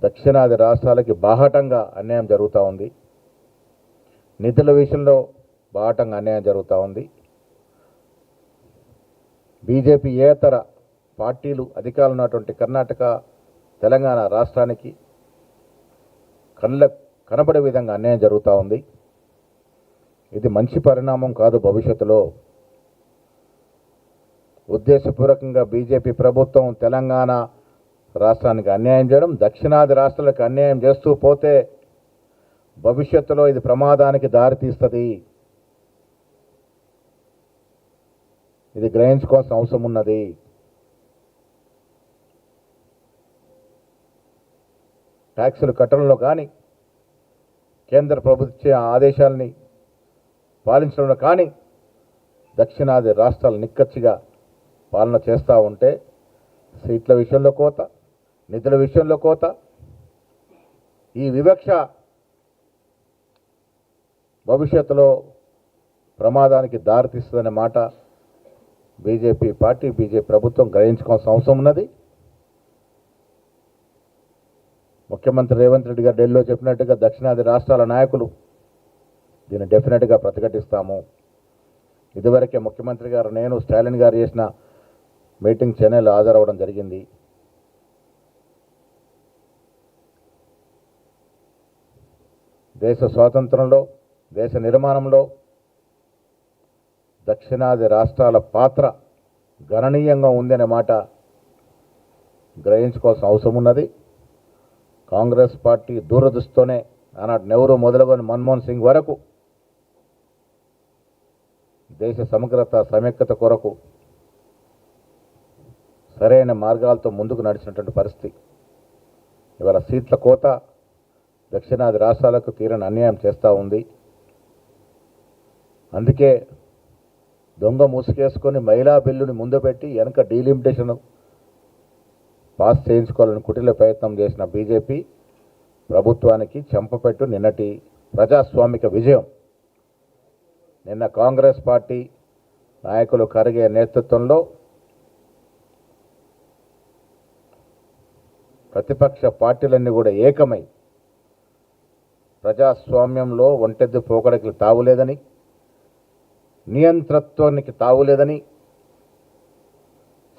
దక్షిణాది రాష్ట్రాలకి బాహటంగా అన్యాయం జరుగుతూ ఉంది. నిధుల విషయంలో బాహటంగా అన్యాయం జరుగుతూ ఉంది. బీజేపీ ఏతర పార్టీలు అధికారులు ఉన్నటువంటి కర్ణాటక, తెలంగాణ రాష్ట్రానికి కనబడే విధంగా అన్యాయం జరుగుతూ ఉంది. ఇది మంచి పరిణామం కాదు. భవిష్యత్తులో ఉద్దేశపూర్వకంగా బీజేపీ ప్రభుత్వం తెలంగాణ రాష్ట్రానికి అన్యాయం చేయడం, దక్షిణాది రాష్ట్రాలకు అన్యాయం చేస్తూ పోతే భవిష్యత్తులో ఇది ప్రమాదానికి దారితీస్తుంది. ఇది గ్రహించుకోవాల్సిన అవసరం ఉన్నది. ట్యాక్సులు కట్టడంలో కానీ, కేంద్ర ప్రభుత్వ ఆదేశాలని పాలించడంలో కానీ దక్షిణాది రాష్ట్రాలు నిక్కచ్చిగా పాలన చేస్తూ ఉంటే సీట్ల విషయంలో కోత, నిధుల విషయంలో కోత, ఈ వివక్ష భవిష్యత్తులో ప్రమాదానికి దారితీస్తుందనే మాట బీజేపీ పార్టీ, బీజేపీ ప్రభుత్వం గ్రహించుకోవాల్సిన అవసరం ఉన్నది. ముఖ్యమంత్రి రేవంత్ రెడ్డి గారు ఢిల్లీలో చెప్పినట్టుగా దక్షిణాది రాష్ట్రాల నాయకులు దీన్ని డెఫినెట్గా ప్రతిఘటిస్తాము. ఇదివరకే ముఖ్యమంత్రి గారు, నేను, స్టాలిన్ గారు చేసిన మీటింగ్ చెన్నైలో హాజరవ్వడం జరిగింది. దేశ స్వాతంత్రంలో, దేశ నిర్మాణంలో దక్షిణాది రాష్ట్రాల పాత్ర గణనీయంగా ఉందనే మాట గ్రహించుకోవాల్సిన అవసరం ఉన్నది. కాంగ్రెస్ పార్టీ దూరదృష్టితోనే ఆనాడు నెహ్రూ మొదలుకొని మన్మోహన్ సింగ్ వరకు దేశ సమగ్రత, సమైక్యత కొరకు సరైన మార్గాలతో ముందుకు నడిచినటువంటి పరిస్థితి. ఇవాళ సీట్ల కోత దక్షిణాది రాష్ట్రాలకు తీరని అన్యాయం చేస్తూ ఉంది. అందుకే దొంగ ముసుగేసుకొని మహిళా బిల్లుని ముందు పెట్టి వెనక డీలిమిటేషన్ పాస్ చేయించుకోవాలని కుటిల ప్రయత్నం చేసిన బీజేపీ ప్రభుత్వానికి చెంపపెట్టు నిన్నటి ప్రజాస్వామిక విజయం. నిన్న కాంగ్రెస్ పార్టీ నాయకులు ఖర్గే నేతృత్వంలో ప్రతిపక్ష పార్టీలన్నీ కూడా ఏకమై ప్రజాస్వామ్యంలో ఒంటెద్దు పోకడకి తావులేదని, నియంత్రత్వానికి తావులేదని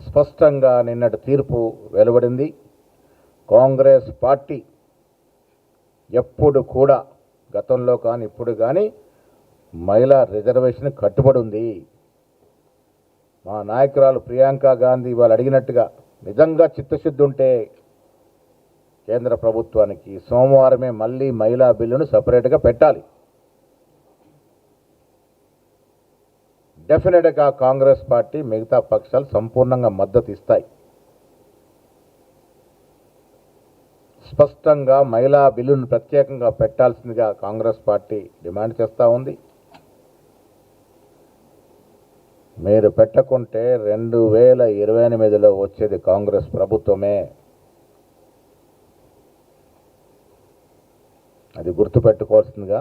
స్పష్టంగా నిన్నటి తీర్పు వెలువడింది. కాంగ్రెస్ పార్టీ ఎప్పుడు కూడా గతంలో కానీ ఇప్పుడు కానీ మహిళా రిజర్వేషన్ కట్టుబడి ఉంది. మా నాయకురాలు ప్రియాంక గాంధీ వాళ్ళు అడిగినట్టుగా నిజంగా చిత్తశుద్ధి ఉంటే కేంద్ర ప్రభుత్వానికి సోమవారమే మళ్ళీ మహిళా బిల్లును సపరేట్గా పెట్టాలి. డెఫినెట్గా కాంగ్రెస్ పార్టీ, మిగతా పక్షాలు సంపూర్ణంగా మద్దతు ఇస్తాయి. స్పష్టంగా మహిళా బిల్లును ప్రత్యేకంగా పెట్టాల్సిందిగా కాంగ్రెస్ పార్టీ డిమాండ్ చేస్తూ ఉంది. మీరు పెట్టకుంటే 2028లో వచ్చేది కాంగ్రెస్ ప్రభుత్వమే. అది గుర్తుపెట్టుకోవాల్సిందిగా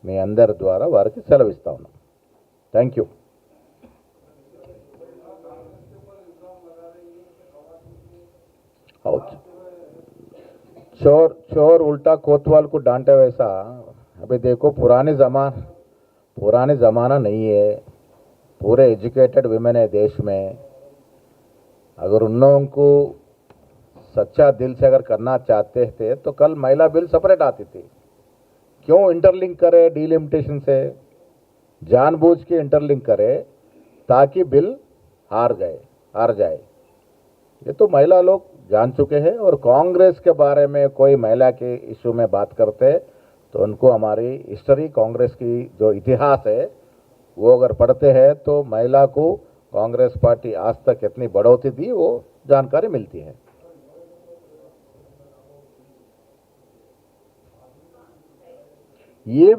మీ అందరి ద్వారా వారికి సెలవిస్తా ఉన్నాం. Thank you. चोर उल्टा कोतवाल को डांटे वैसा अभी देखो पुराने ज़माना नहीं है. पूरे एजुकेटेड विमेन है देश में. अगर उन लोगों को सच्चा दिल से अगर करना चाहते थे तो कल महिला बिल सेपरेट आती थी. क्यों इंटरलिंक करे डीलिमिटेशन से? जानबूझ के इंटरलिंक करे ताकि बिल हार जाए. ये तो महिला लोग जान चुके हैं. और कांग्रेस के बारे में कोई महिला के इशू में बात करते तो उनको हमारी हिस्ट्री, कांग्रेस की जो इतिहास है वो अगर पढ़ते हैं तो महिला को कांग्रेस पार्टी आज तक कितनी बढ़ोतरी दी वो जानकारी मिलती है. ये भी